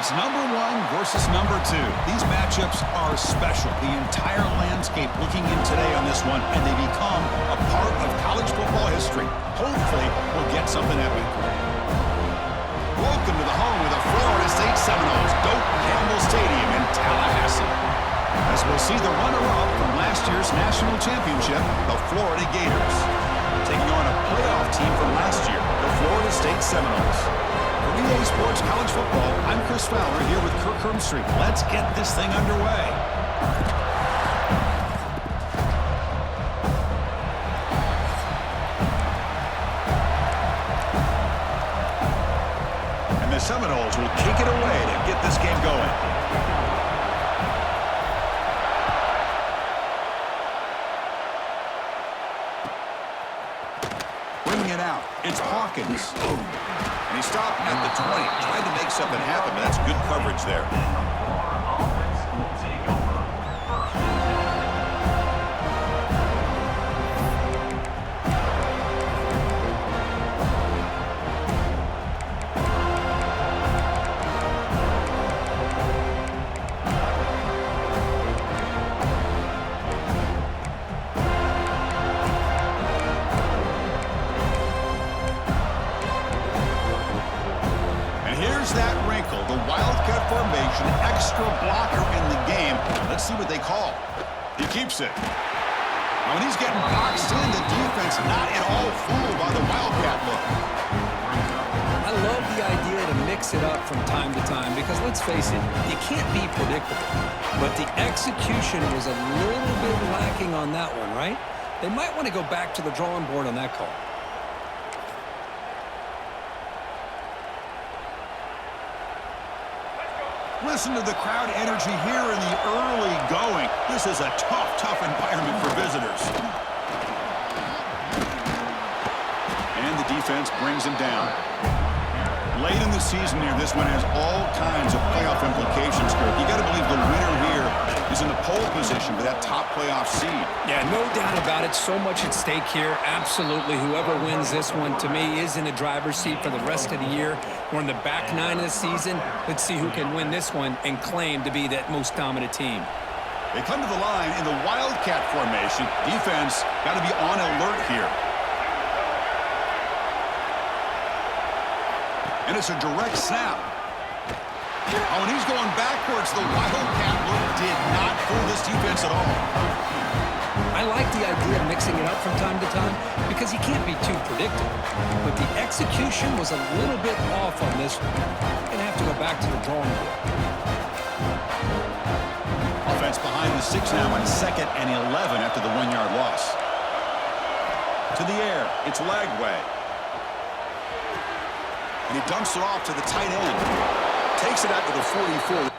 It's number 1 versus number 2. These matchups are special. The entire landscape looking in today on this one, and they become a part of college football history. Hopefully, we'll get something epic. Welcome to the home of the Florida State Seminoles, Doak Campbell Stadium in Tallahassee. As we'll see the runner-up from last year's national championship, the Florida Gators, taking on a playoff team from last year, the Florida State Seminoles. For EA Sports College Football, I'm Chris Fowler here with Kirk Hermstreet. Let's get this thing underway. And the Seminoles will kick it away to get this game going. Bringing it out, it's Hawkins. And he stopped at the 20, trying to make something happen, but that's good coverage there. That wrinkle, the Wildcat formation, extra blocker in the game. Let's see what they call. He keeps it. Now, when he's getting boxed in, the defense not at all fooled by the Wildcat look. I love the idea to mix it up from time to time because, let's face it, you can't be predictable. But the execution was a little bit lacking on that one, right? They might want to go back to the drawing board on that call. Listen to the crowd energy here in the early going. This is a tough environment for visitors. And the defense brings him down. Late in the season here, this one has all kinds of playoff implications, Kirk. You got to believe the winner here is in the pole position for that top playoff seed. Yeah, no doubt about it. So much at stake here. Absolutely. Whoever wins this one, to me, is in the driver's seat for the rest of the year. We're in the back 9 of the season. Let's see who can win this one and claim to be that most dominant team. They come to the line in the Wildcat formation. Defense got to be on alert here. And it's a direct snap. Oh, and he's going backwards. The Wildcat look did not fool this defense at all. I like the idea of mixing it up from time to time because you can't be too predictable. But the execution was a little bit off on this one. You're going to have to go back to the drawing board. Offense behind the 6 now on 2nd and 11 after the 1-yard loss. To the air, it's Lagway. And he dumps it off to the tight end. Takes it out to the 44.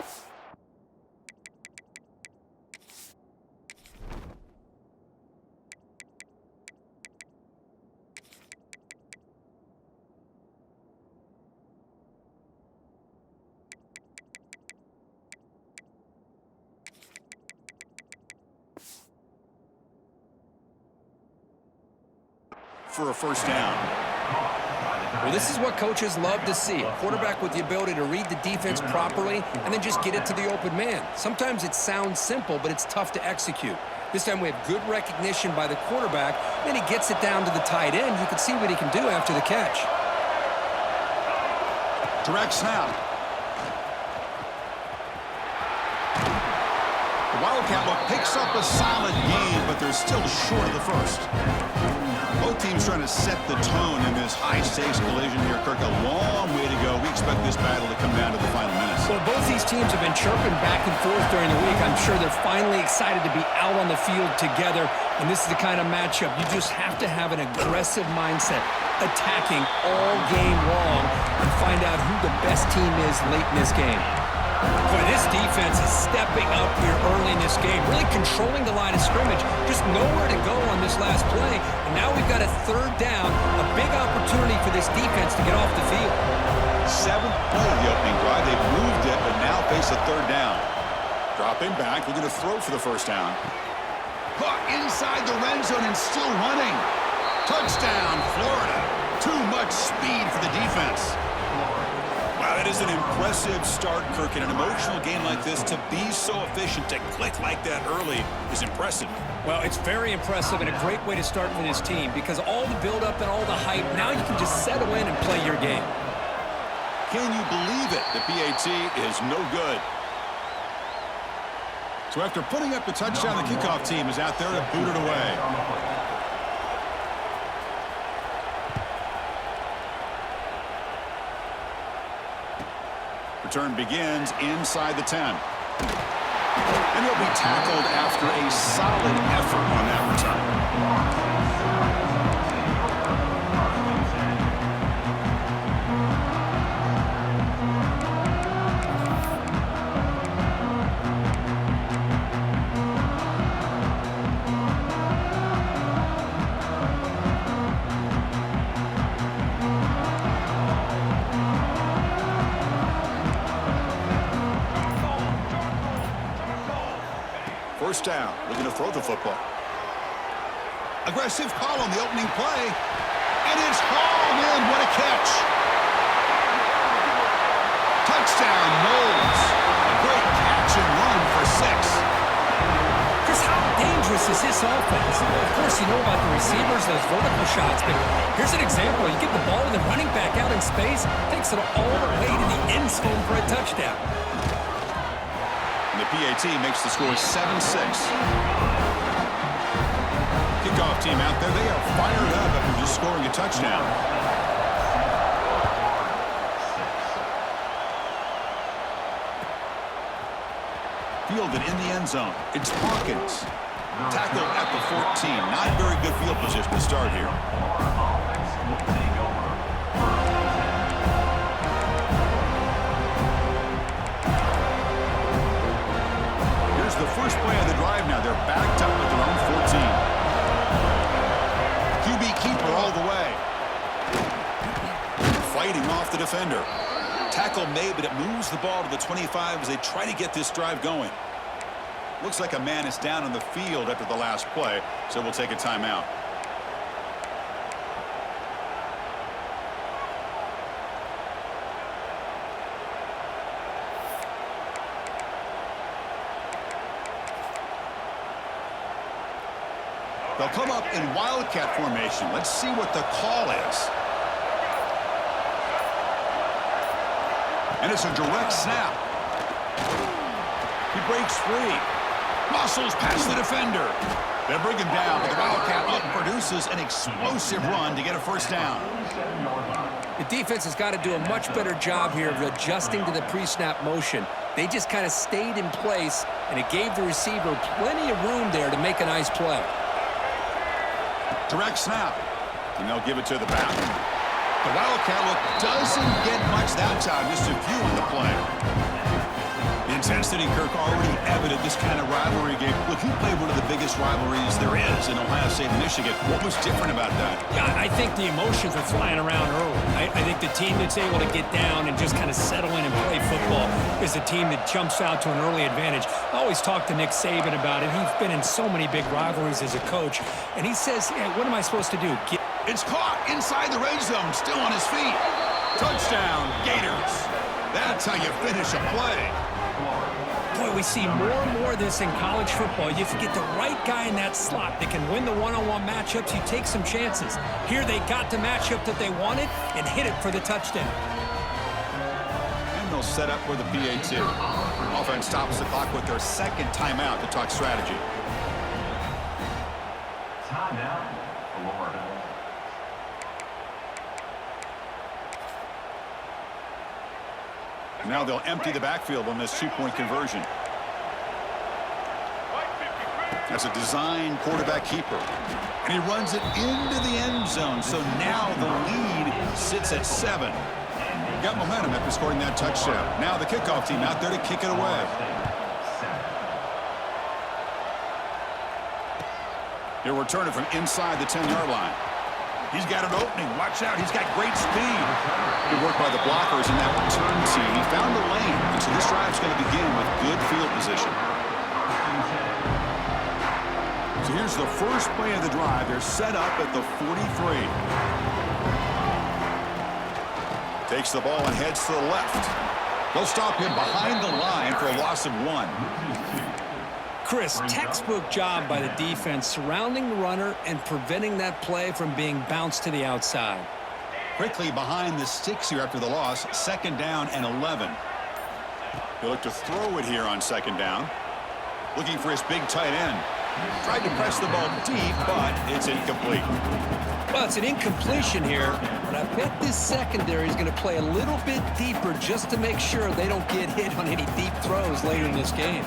For a first down. Well, this is what coaches love to see. A quarterback with the ability to read the defense properly and then just get it to the open man. Sometimes it sounds simple, but it's tough to execute. This time we have good recognition by the quarterback. Then he gets it down to the tight end. You can see what he can do after the catch. Direct snap. The Wildcat look picks up a solid game, but they're still short of the first. Both teams trying to set the tone in this high-stakes collision here, Kirk. A long way to go. We expect this battle to come down to the final minutes. Well, both these teams have been chirping back and forth during the week. I'm sure they're finally excited to be out on the field together. And this is the kind of matchup you just have to have an aggressive mindset, attacking all game long, and find out who the best team is late in this game. Boy, this defense is stepping up here early in this game, really controlling the line of scrimmage. Just nowhere to go on this last play. And now we've got a 3rd down, a big opportunity for this defense to get off the field. 7th play of the opening drive. They've moved it, but now face a 3rd down. Dropping back. We're going to throw for the first down. Caught inside the red zone and still running. Touchdown, Florida. Too much speed for the defense. Wow, That is an impressive start, Kirk. In an emotional game like this, to be so efficient, to click like that early is impressive. Well, it's very impressive and a great way to start for this team because all the build-up and all the hype, now you can just settle in and play your game. Can you believe it? The PAT is no good. So after putting up the touchdown, the kickoff team is out there to boot it away. Return begins inside the 10. And he'll be tackled after a solid effort on that return. First down, looking to throw the football. Aggressive call on the opening play. And it's hauled in. What a catch. Touchdown, Knowles. A great catch and run for 6. Just how dangerous is this offense? Of course, you know about the receivers, those vertical shots, but here's an example. You get the ball and the running back out in space, takes it all the way to the end zone for a touchdown. And the PAT makes the score 7-6. Kickoff team out there, they are fired up after just scoring a touchdown. Fielded in the end zone. It's Hawkins. Tackled at the 14. Not very good field position to start here. The first play of the drive now. They're backed up at their own 14. QB keeper all the way. Fighting off the defender. Tackle made, but it moves the ball to the 25 as they try to get this drive going. Looks like a man is down on the field after the last play, so we'll take a timeout. They'll come up in wildcat formation. Let's see what the call is. And it's a direct snap. He breaks free. Muscles past the defender. They'll bring him down, but the wildcat look produces an explosive run to get a first down. The defense has got to do a much better job here of adjusting to the pre-snap motion. They just kind of stayed in place, and it gave the receiver plenty of room there to make a nice play. Direct snap, and they'll give it to the back. The wildcat look doesn't get much that time, just a few on the play. Intensity, Kirk, already evident this kind of rivalry game. Look, you played one of the biggest rivalries there is in Ohio State and Michigan. What was different about that? Yeah, I think the emotions are flying around early. I think the team that's able to get down and just kind of settle in and play football is the team that jumps out to an early advantage. I always talk to Nick Saban about it. He's been in so many big rivalries as a coach, and he says, yeah, what am I supposed to do? It's caught inside the red zone, still on his feet. Touchdown, Gators. That's how you finish a play. Boy, we see more and more of this in college football. You have to get the right guy in that slot that can win the one-on-one matchups. You take some chances. Here they got the matchup that they wanted and hit it for the touchdown. And they'll set up for the PAT. Offense stops the clock with their second timeout to talk strategy. Timeout, Florida. Now they'll empty the backfield on this two-point conversion. That's a design quarterback keeper. And he runs it into the end zone. So now the lead sits at 7. Got momentum after scoring that touchdown. Now the kickoff team out there to kick it away. He'll return it from inside the 10-yard line. He's got an opening. Watch out. He's got great speed. Good work by the blockers in that return team. He found the lane. And so this drive's going to begin with good field position. So here's the first play of the drive. They're set up at the 43. Takes the ball and heads to the left. They'll stop him behind the line for a loss of 1. Chris, textbook job by the defense surrounding the runner and preventing that play from being bounced to the outside. Quickly behind the sticks here after the loss. 2nd down and 11. He'll look to throw it here on 2nd down. Looking for his big tight end. Tried to press the ball deep, but it's incomplete. Well, it's an incompletion here, but I bet this secondary is going to play a little bit deeper just to make sure they don't get hit on any deep throws later in this game.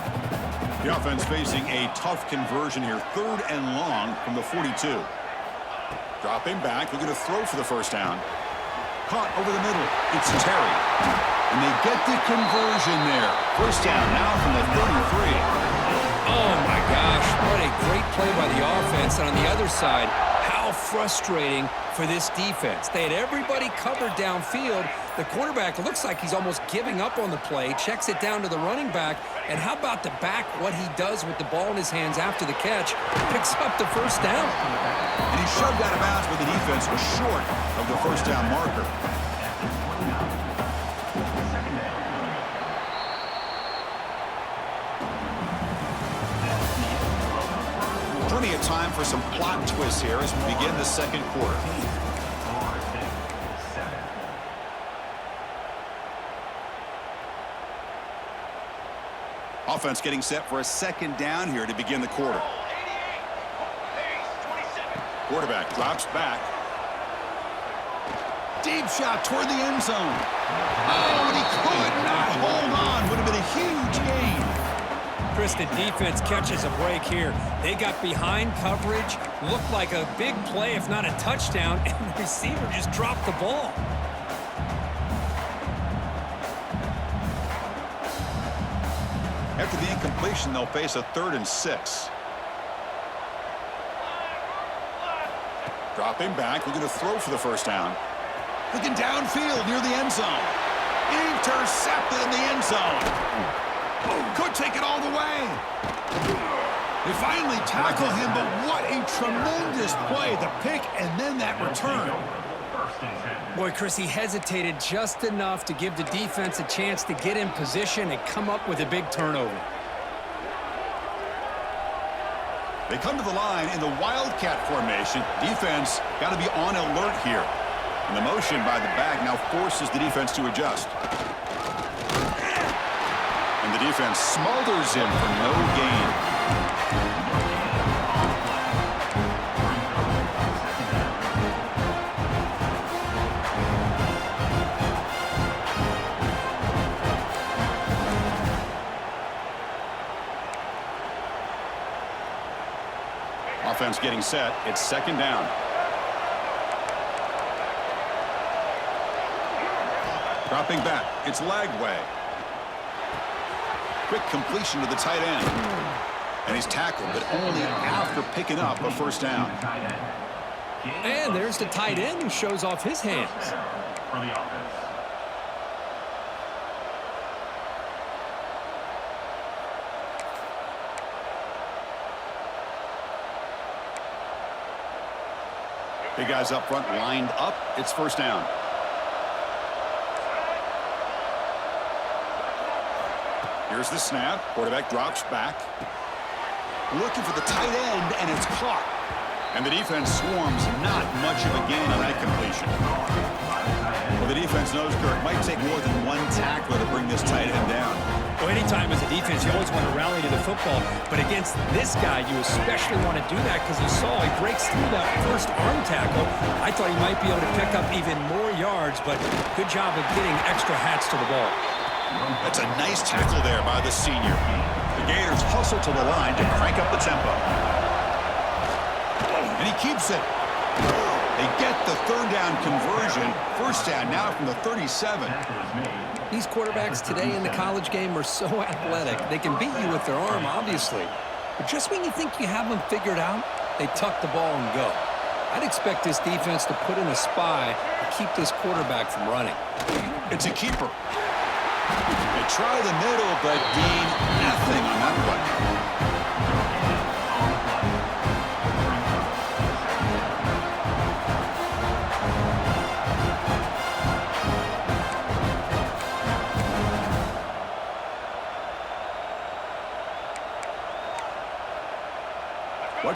The offense facing a tough conversion here. 3rd and long from the 42. Dropping back, looking to throw for the 1st down. Caught over the middle. It's Terry. And they get the conversion there. 1st down now from the 33. Oh, my gosh. What a great play by the offense. And on the other side, how frustrating for this defense. They had everybody covered downfield. The quarterback looks like he's almost giving up on the play, checks it down to the running back. And how about the back, what he does with the ball in his hands after the catch, picks up the 1st down. And he shoved out of bounds, but the defense was short of the 1st down marker. Plenty of time for some plot twists here as we begin the 2nd quarter. Offense getting set for a 2nd down here to begin the quarter. Quarterback drops back. Deep shot toward the end zone. Oh, and he could not hold on. Would have been a huge gain. Chris, the defense catches a break here. They got behind coverage, looked like a big play, if not a touchdown, and the receiver just dropped the ball. After the incompletion, they'll face a 3rd and 6. Dropping back, looking to throw for the 1st down. Looking downfield near the end zone. Intercepted in the end zone. Could take it all the way. They finally tackle him, but what a tremendous play. The pick and then that return. Boy, Chris, he hesitated just enough to give the defense a chance to get in position and come up with a big turnover. They come to the line in the Wildcat formation. Defense got to be on alert here. And the motion by the back now forces the defense to adjust. And the defense smothers him for no gain. Offense getting set. It's 2nd down. Dropping back. It's Lagway. Quick completion to the tight end. And he's tackled, but only after picking up a 1st down. And there's the tight end who shows off his hands. For the offense. Big guys up front lined up. It's 1st down. Here's the snap. Quarterback drops back. Looking for the tight end, and it's caught. And the defense swarms. Not much of a gain on that completion. Well, the defense knows, Kirk, might take more than one tackler to bring this tight end down. Well, anytime as a defense, you always want to rally to the football. But against this guy, you especially want to do that because you saw he breaks through that first arm tackle. I thought he might be able to pick up even more yards, but good job of getting extra hats to the ball. That's a nice tackle there by the senior. The Gators hustle to the line to crank up the tempo. And he keeps it. They get the 3rd down conversion. 1st down now from the 37. These quarterbacks today in the college game are so athletic. They can beat you with their arm, obviously. But just when you think you have them figured out, they tuck the ball and go. I'd expect this defense to put in a spy to keep this quarterback from running. It's a keeper. They try the middle, but Dean, nothing on that one.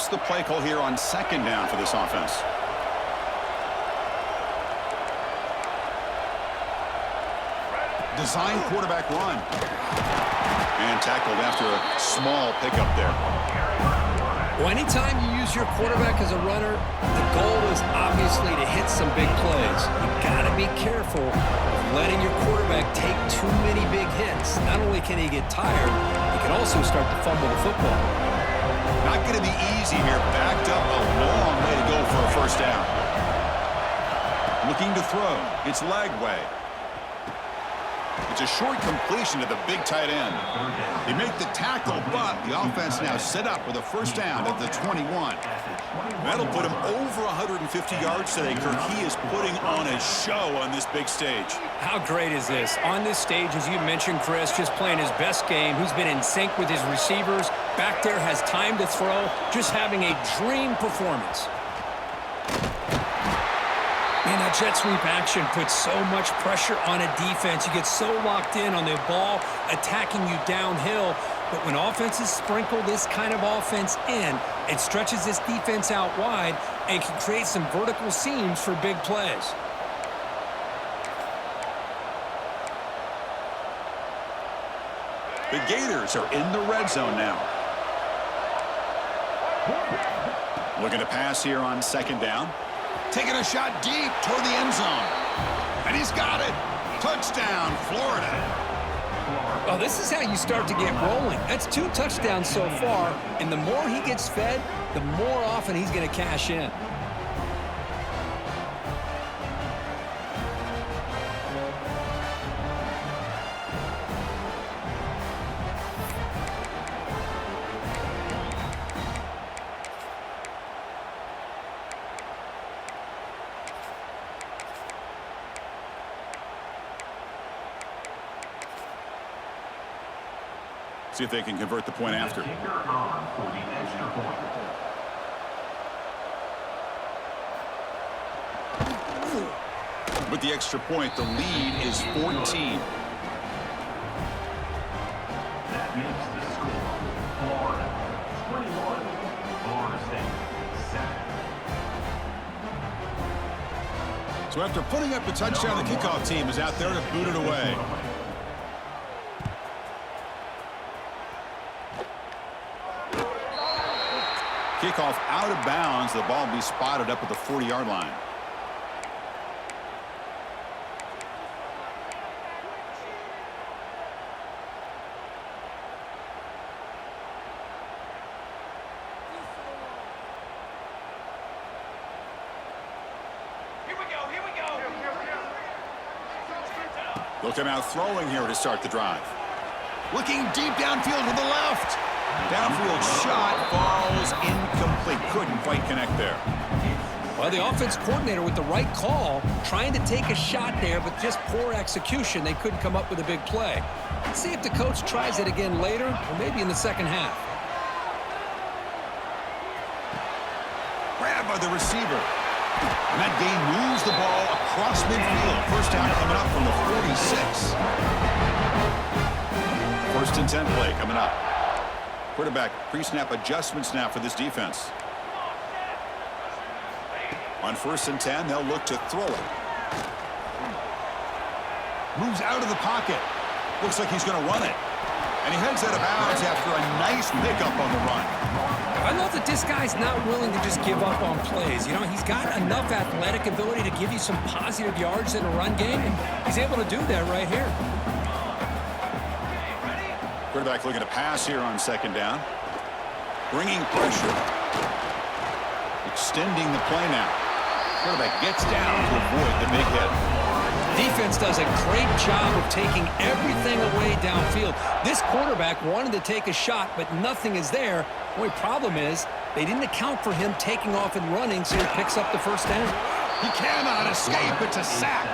What's the play call here on second down for this offense? Design quarterback run. And tackled after a small pickup there. Well, anytime you use your quarterback as a runner, the goal is obviously to hit some big plays. You've got to be careful of letting your quarterback take too many big hits. Not only can he get tired, he can also start to fumble the football. Not going to be easy here. Backed up a long way to go for a first down. Looking to throw. It's leg way. It's a short completion to the big tight end. They make the tackle, but the offense now set up with a first down at the 21. That'll put him over 150 yards today, Kirk. He is putting on a show on this big stage. How great is this? On this stage, as you mentioned, Chris, just playing his best game. He's been in sync with his receivers. Back there, has time to throw. Just having a dream performance. Man, that jet sweep action puts so much pressure on a defense. You get so locked in on the ball attacking you downhill. But when offenses sprinkle this kind of offense in, it stretches this defense out wide and can create some vertical seams for big plays. The Gators are in the red zone now. Looking to pass here on second down. Taking a shot deep toward the end zone. And he's got it. Touchdown, Florida. Well, this is how you start to get rolling. That's 2 touchdowns so far, and the more he gets fed, the more often he's going to cash in. See if they can convert the point after. With the extra point, the lead is 14. That makes the score Florida 21, Florida State 7. So after putting up a touchdown, the kickoff team is out there to boot it away. Kickoff out of bounds. The ball will be spotted up at the 40-yard line. They'll come out throwing here to start the drive. Looking deep downfield to the left. Downfield shot falls incomplete. Couldn't quite connect there. Well, the offense coordinator with the right call, trying to take a shot there, but just poor execution. They couldn't come up with a big play. Let's see if the coach tries it again later, or maybe in the second half. Grabbed by the receiver. And that game moves the ball across midfield. First down coming up from the 46. First and 10 play coming up. Quarterback pre-snap adjustments now for this defense. On first and 10, they'll look to throw it. Moves out of the pocket. Looks like he's going to run it. And he heads out of bounds after a nice pickup on the run. I love that this guy's not willing to just give up on plays. You know, he's got enough athletic ability to give you some positive yards in a run game, and he's able to do that right here. Quarterback looking to pass here on second down. Bringing pressure. Extending the play now. Quarterback gets down to avoid the big hit. Defense does a great job of taking everything away downfield. This quarterback wanted to take a shot, but nothing is there. The only problem is they didn't account for him taking off and running, so he picks up the first down. He cannot escape. It's a sack.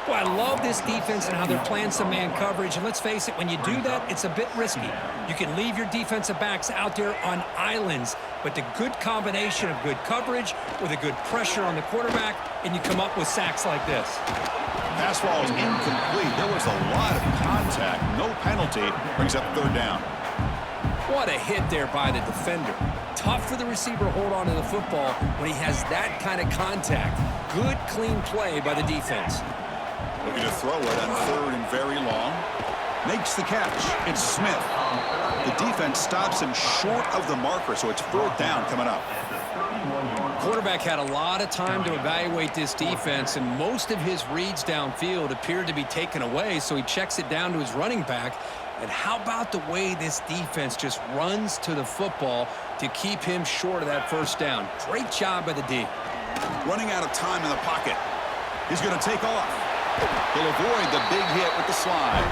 Well, I love this defense and how they're playing some man coverage. And let's face it, when you do that, it's a bit risky. You can leave your defensive backs out there on islands, but the good combination of good coverage with a good pressure on the quarterback, and you come up with sacks like this. Pass ball is incomplete. There was a lot of contact. No penalty. Brings up third down. What a hit there by the defender. Tough for the receiver to hold on to the football when he has that kind of contact. Good, clean play by the defense. Looking to throw it on 3rd and very long. Makes the catch. It's Smith. The defense stops him short of the marker, so it's 4th down coming up. Quarterback had a lot of time to evaluate this defense, and most of his reads downfield appeared to be taken away, so he checks it down to his running back. And how about the way this defense just runs to the football to keep him short of that 1st down? Great job by the D. Running out of time in the pocket. He's going to take off. He'll avoid the big hit with the slide.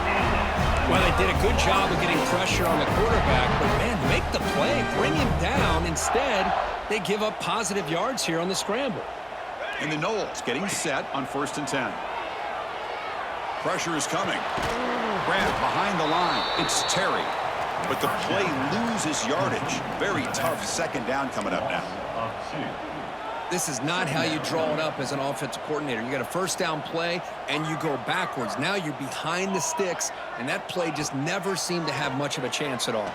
Well, they did a good job of getting pressure on the quarterback, but, man, make the play. Bring him down. Instead, they give up positive yards here on the scramble. And the Knowles getting set on 1st and 10. Pressure is coming. Grant behind the line. It's Terry. But the play loses yardage. Very tough 2nd down coming up now. This is not how you draw it up as an offensive coordinator. You got a 1st down play, and you go backwards. Now you're behind the sticks, and that play just never seemed to have much of a chance at all.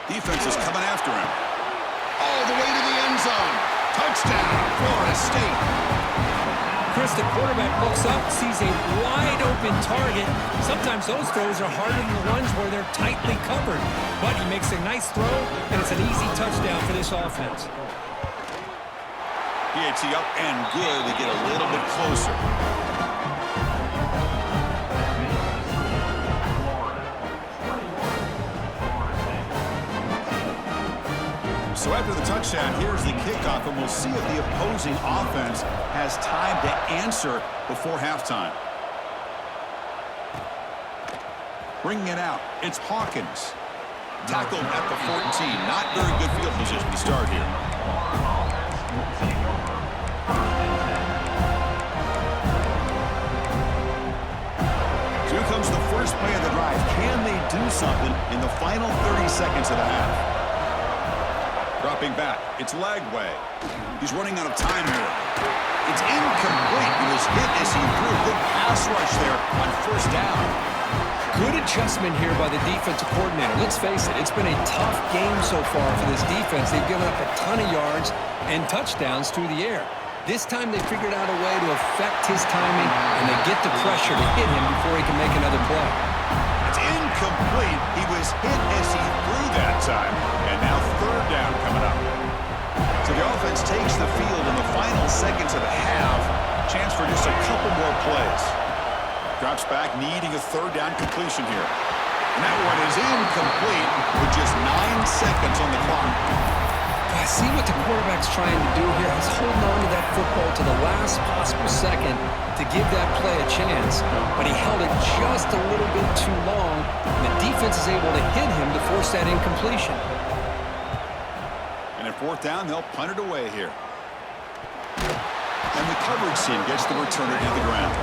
Defense is coming after him. All the way to the end zone. Touchdown, Florida State. Chris, the quarterback looks up, sees a wide-open target. Sometimes those throws are harder than the ones where they're tightly covered. But he makes a nice throw, and it's an easy touchdown for this offense. PAT up and good to get a little bit closer. So after the touchdown, here's the kickoff, and we'll see if the opposing offense has time to answer before halftime. Bringing it out, it's Hawkins. Tackled at the 14. Not very good field position to start here. So here comes the first play of the drive. Can they do something in the final 30 seconds of the half? Dropping back, it's Lagway. He's running out of time here. It's incomplete. He was hit as he threw. Good pass rush there on 1st down. Good adjustment here by the defensive coordinator. Let's face it, it's been a tough game so far for this defense. They've given up a ton of yards and touchdowns through the air. This time they figured out a way to affect his timing, and they get the pressure to hit him before he can make another play. It's incomplete. He was hit as he threw that time. And now 3rd down coming up. So the offense takes the field in the final seconds of the half. Chance for just a couple more plays. Drops back, needing a 3rd down completion here. And that one is incomplete with just 9 seconds on the clock. I see what the quarterback's trying to do here. He's holding on to that football to the last possible second to give that play a chance, but he held it just a little bit too long, and the defense is able to hit him to force that incompletion. And at 4th down, they'll punt it away here. And the coverage team gets the returner to the ground.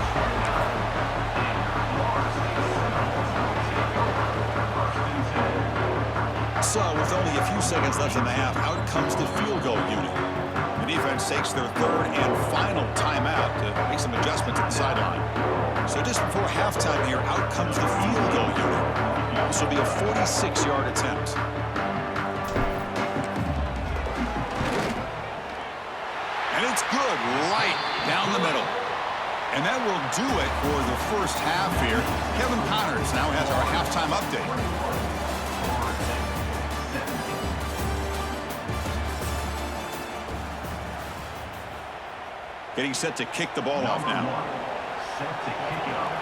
So, with only a few seconds left in the half, out comes the field goal unit. The defense takes their 3rd and final timeout to make some adjustments at the sideline. So just before halftime here, out comes the field goal unit. This will be a 46-yard attempt. And it's good right down the middle. And that will do it for the first half here. Kevin Connors now has our halftime update. Getting set to kick the ball off now. Set to kick it off.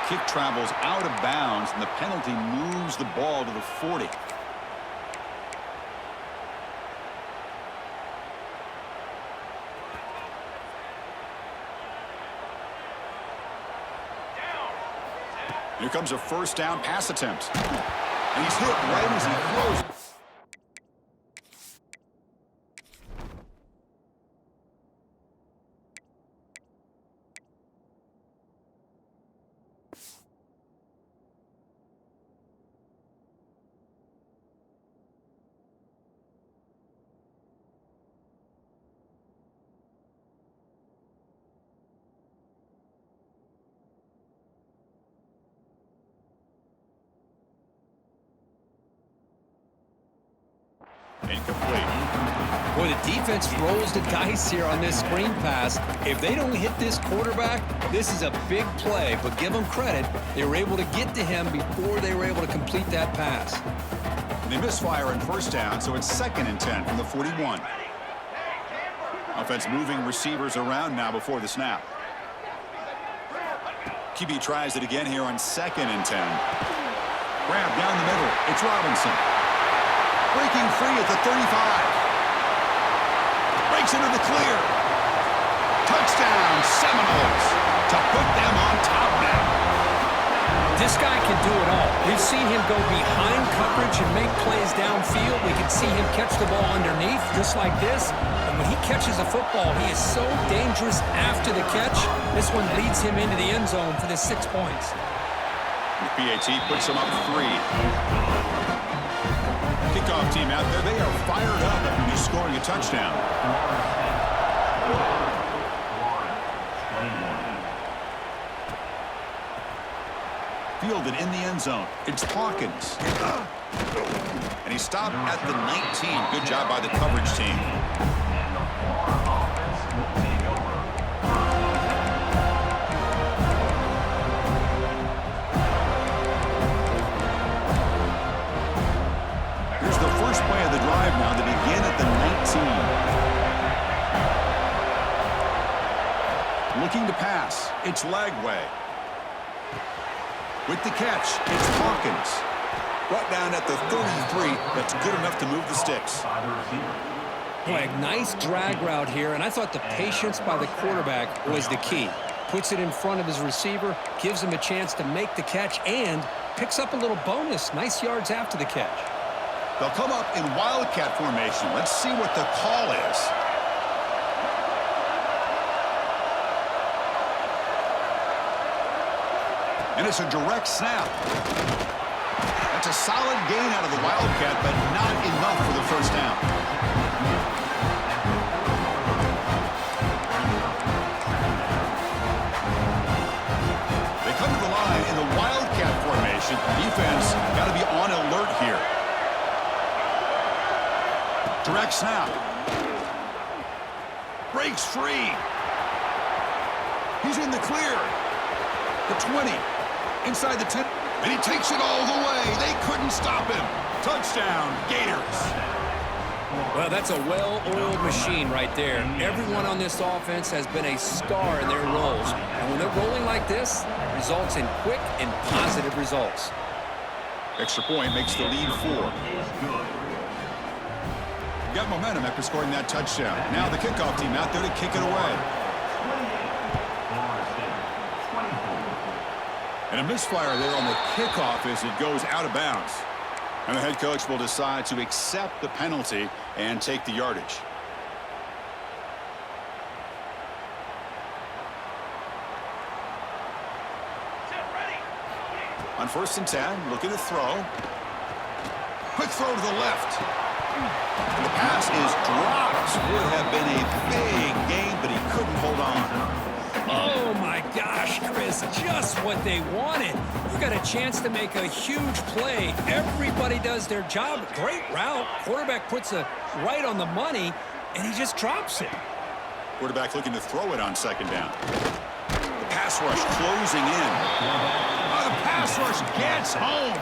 Kick travels out of bounds, and the penalty moves the ball to the 40. Here comes a 1st down pass attempt. And he's hit right as he throws. Incomplete. Boy, the defense rolls the dice here on this screen pass. If they don't hit this quarterback, this is a big play. But give them credit, they were able to get to him before they were able to complete that pass. They misfire in first down, so it's 2nd and 10 from the 41. Offense moving receivers around now before the snap. QB tries it again here on 2nd and 10. Grab down the middle. It's Robinson. Breaking free at the 35. Breaks into the clear. Touchdown, Seminoles, to put them on top now. This guy can do it all. We've seen him go behind coverage and make plays downfield. We can see him catch the ball underneath, just like this. And when he catches a football, he is so dangerous after the catch. This one leads him into the end zone for the 6 points. The PAT puts him up 3. Kickoff team out there. They are fired up after scoring a touchdown. Fielded in the end zone. It's Hawkins. And he stopped at the 19. Good job by the coverage team. Here's the first play of the drive now to begin at the 19. Looking to pass. It's Lagway. With the catch, it's Hawkins. Brought down at the 33. That's good enough to move the sticks. Boy, a nice drag route here, and I thought the patience by the quarterback was the key. Puts it in front of his receiver, gives him a chance to make the catch, and picks up a little bonus. Nice yards after the catch. They'll come up in wildcat formation. Let's see what the call is. And it's a direct snap. That's a solid gain out of the wildcat, but not enough for the first down. They come to the line in the wildcat formation. Defense got to be on alert here. Direct snap. Breaks free. He's in the clear. The 20. Inside the 10. And he takes it all the way. They couldn't stop him. Touchdown, Gators. Well, that's a well-oiled machine right there. Everyone on this offense has been a star in their roles. And when they're rolling like this, it results in quick and positive results. Extra point makes the lead 4. Got momentum after scoring that touchdown. Now the kickoff team out there to kick it away. And a misfire there on the kickoff as it goes out of bounds. And the head coach will decide to accept the penalty and take the yardage. On 1st and 10, looking to throw. Quick throw to the left. And the pass is dropped. Would have been a big game, but he couldn't hold on. Oh, my gosh, Chris, just what they wanted. You got a chance to make a huge play. Everybody does their job. Great route. Quarterback puts it right on the money, and he just drops it. Quarterback looking to throw it on 2nd down. The pass rush closing in. Oh, the pass rush gets home.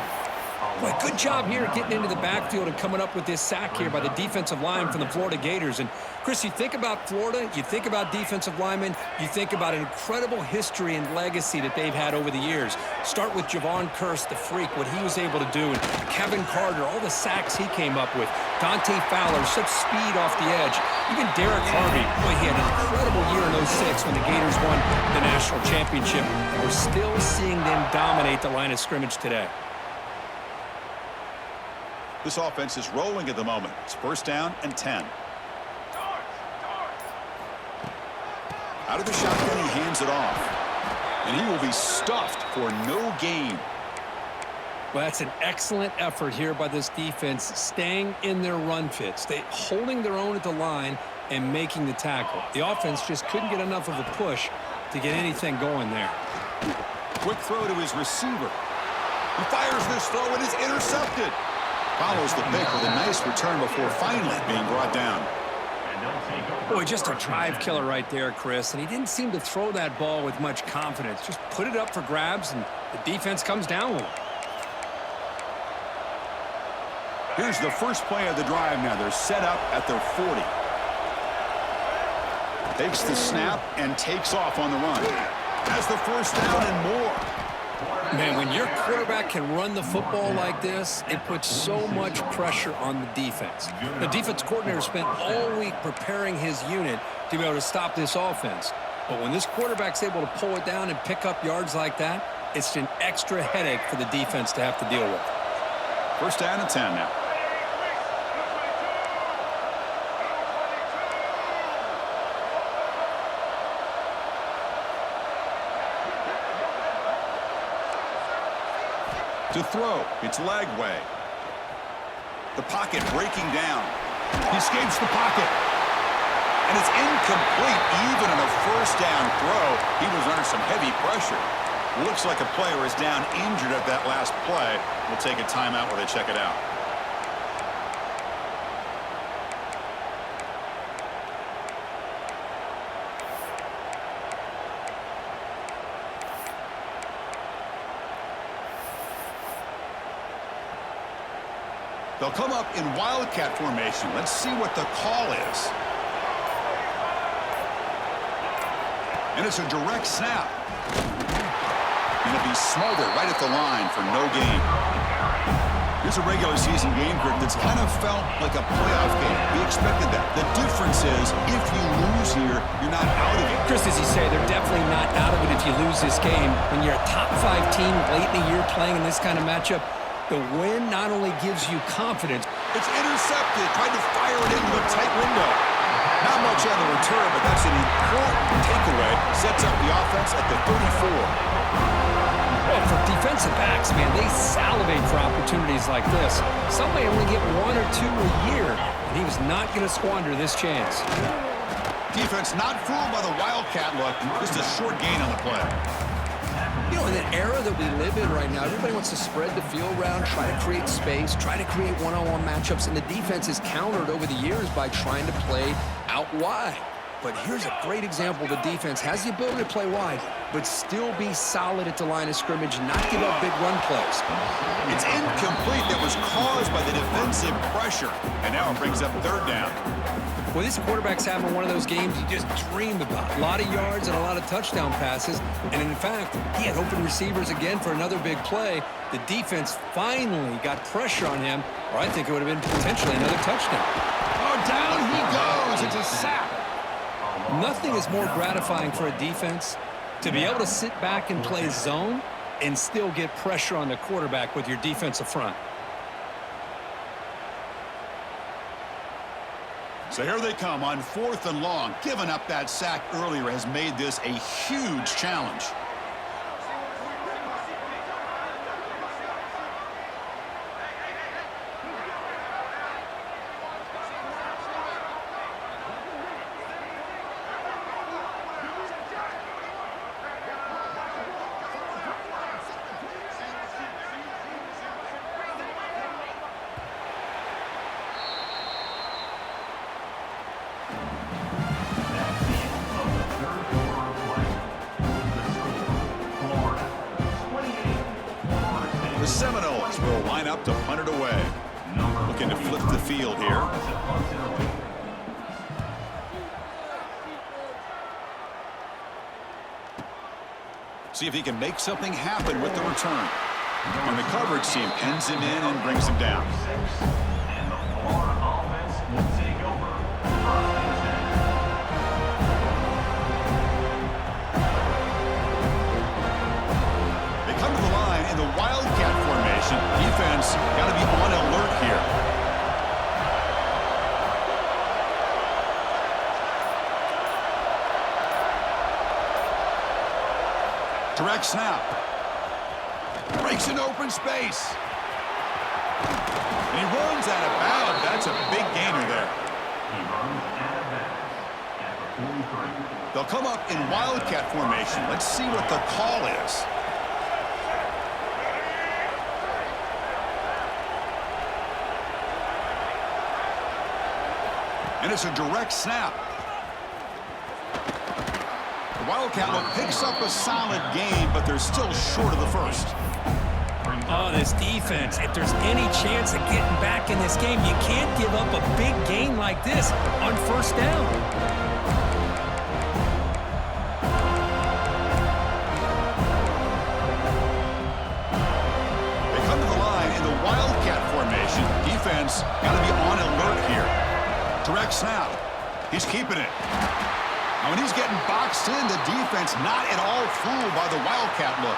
Boy, good job here getting into the backfield and coming up with this sack here by the defensive line from the Florida Gators. And, Chris, you think about Florida, you think about defensive linemen, you think about an incredible history and legacy that they've had over the years. Start with Javon Curse, the freak, what he was able to do. And Kevin Carter, all the sacks he came up with. Dante Fowler, such speed off the edge. Even Derek Harvey, boy, he had an incredible year in 06 when the Gators won the national championship. And we're still seeing them dominate the line of scrimmage today. This offense is rolling at the moment. It's 1st down and 10. Out of the shotgun, he hands it off. And he will be stuffed for no gain. Well, that's an excellent effort here by this defense, staying in their run fits. They holding their own at the line and making the tackle. The offense just couldn't get enough of a push to get anything going there. Quick throw to his receiver. He fires this throw and is intercepted. Follows the pick with a nice return before finally being brought down. Boy, just a drive killer right there, Chris. And he didn't seem to throw that ball with much confidence. Just put it up for grabs, and the defense comes down with it. Here's the first play of the drive now. They're set up at their 40. Takes the snap and takes off on the run. Has the first down and more. Man, when your quarterback can run the football like this, it puts so much pressure on the defense. The defense coordinator spent all week preparing his unit to be able to stop this offense. But when this quarterback's able to pull it down and pick up yards like that, it's an extra headache for the defense to have to deal with. First down and 10 now. To throw, it's Lagway. The pocket breaking down. He escapes the pocket. And it's incomplete even on a first down throw. He was under some heavy pressure. Looks like a player is down injured at that last play. We'll take a timeout while they check it out. They'll come up in wildcat formation. Let's see what the call is. And it's a direct snap. And it'll be smothered right at the line for no gain. Here's a regular season game group that's kind of felt like a playoff game. We expected that. The difference is if you lose here, you're not out of it. Chris, as you say, they're definitely not out of it if you lose this game. When you're a top-5 team late in the year playing in this kind of matchup, the win not only gives you confidence. It's intercepted. Tried to fire it into a tight window. Not much on the return, but that's an important takeaway. Sets up the offense at the 34. Well, for defensive backs, man, they salivate for opportunities like this. Some may only get 1 or 2 a year, and he was not going to squander this chance. Defense not fooled by the wildcat look. Just a short gain on the play. You know, in the era that we live in right now, everybody wants to spread the field around, try to create space, try to create one-on-one matchups, and the defense is countered over the years by trying to play out wide. But here's a great example. The defense has the ability to play wide, but still be solid at the line of scrimmage, not give up big run plays. It's incomplete. That was caused by the defensive pressure. And now it brings up third down. Well, this quarterback's having one of those games you just dreamed about. A lot of yards and a lot of touchdown passes. And in fact, he had open receivers again for another big play. The defense finally got pressure on him, or I think it would have been potentially another touchdown. Oh, down he goes. It's a sack. Nothing is more gratifying for a defense to be able to sit back and play zone and still get pressure on the quarterback with your defensive front. So here they come on 4th and long. Giving up that sack earlier has made this a huge challenge. The Seminoles will line up to punt it away. Looking to flip the field here. See if he can make something happen with the return. And the coverage team pins him in and brings him down. And the Florida offense will take over. They come to the line in the wildcat formation. Defense got to be on alert here. Direct snap. Breaks into open space. And he runs out of bounds. That's a big gainer there. He runs out of bounds at the 43. They'll come up in wildcat formation. Let's see what the call is. And it's a direct snap. The Wildcat look picks up a solid game, but they're still short of the first. Oh, this defense, if there's any chance of getting back in this game, you can't give up a big gain like this on first down. They come to the line in the Wildcat formation. Defense got to be on alert here. Direct snap. He's keeping it. Now, when he's getting boxed in, the defense not at all fooled by the Wildcat look.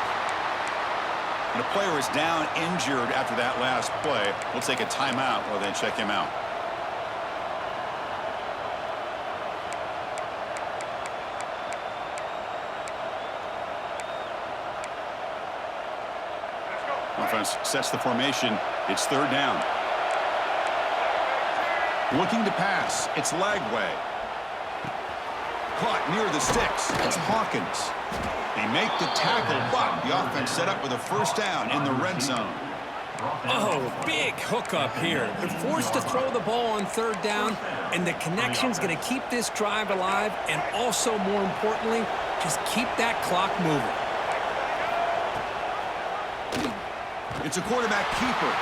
And a player is down injured after that last play. We'll take a timeout while they check him out. Offense sets the formation. It's third down. Looking to pass. It's Lagway. Caught near the sticks. It's Hawkins. They make the tackle, but the offense set up with a first down in the red zone. Oh, big hookup here. They're forced to throw the ball on third down, and the connection's going to keep this drive alive, and also, more importantly, just keep that clock moving. It's a quarterback keeper.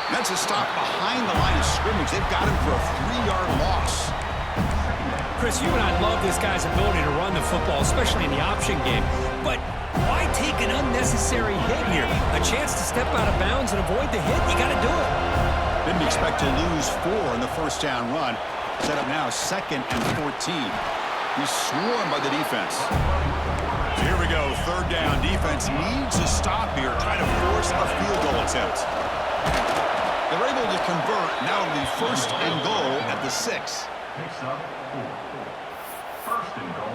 That's a stop behind the line of scrimmage. They've got him for a 3-yard loss. Chris, you and I love this guy's ability to run the football, especially in the option game. But why take an unnecessary hit here? A chance to step out of bounds and avoid the hit, you got to do it. Didn't expect to lose 4 in the first down run. Set up now 2nd and 14. He's swarmed by the defense. So here we go, third down. Defense needs a stop here, trying to force a field goal attempt. They're able to convert. Now it'll be first and goal at the 6. Picks up 4. First and goal.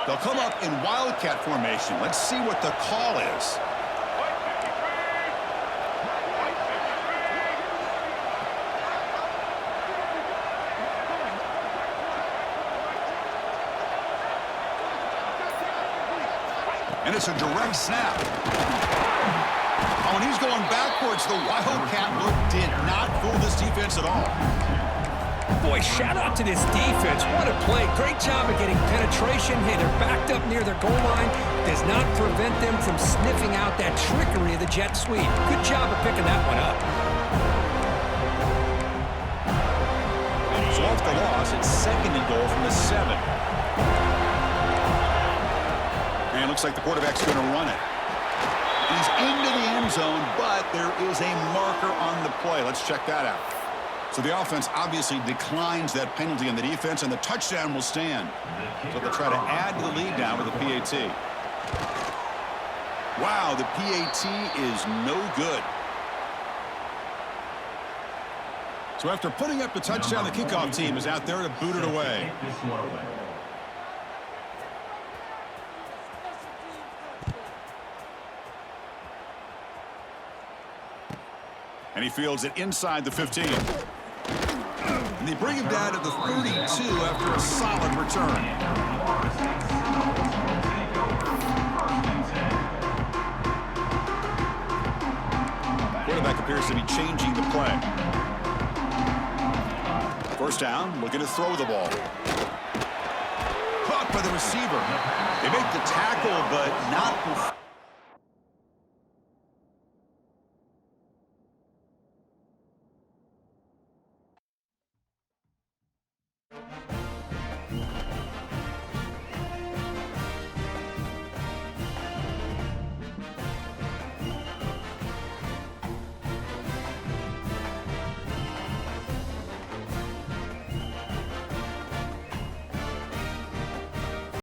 They'll come up in Wildcat formation. Let's see what the call is. And it's a direct snap. Oh, and he's going backwards. The Wildcat look did not fool this defense at all. Boy, shout out to this defense. What a play. Great job of getting penetration. Hey, they're backed up near their goal line. Does not prevent them from sniffing out that trickery of the jet sweep. Good job of picking that one up. So off the loss, it's 2nd and goal from the 7. And it looks like the quarterback's going to run it. He's into the end zone, but there is a marker on the play. Let's check that out. So the offense obviously declines that penalty on the defense, and the touchdown will stand. So they'll try to add to the lead now with the PAT. Wow, the PAT is no good. So after putting up the touchdown, the kickoff team is out there to boot it away. And he fields it inside the 15. And they bring him down to the 32 after a solid return. Quarterback appears to be changing the play. First down, looking to throw the ball. Caught by the receiver. They make the tackle, but not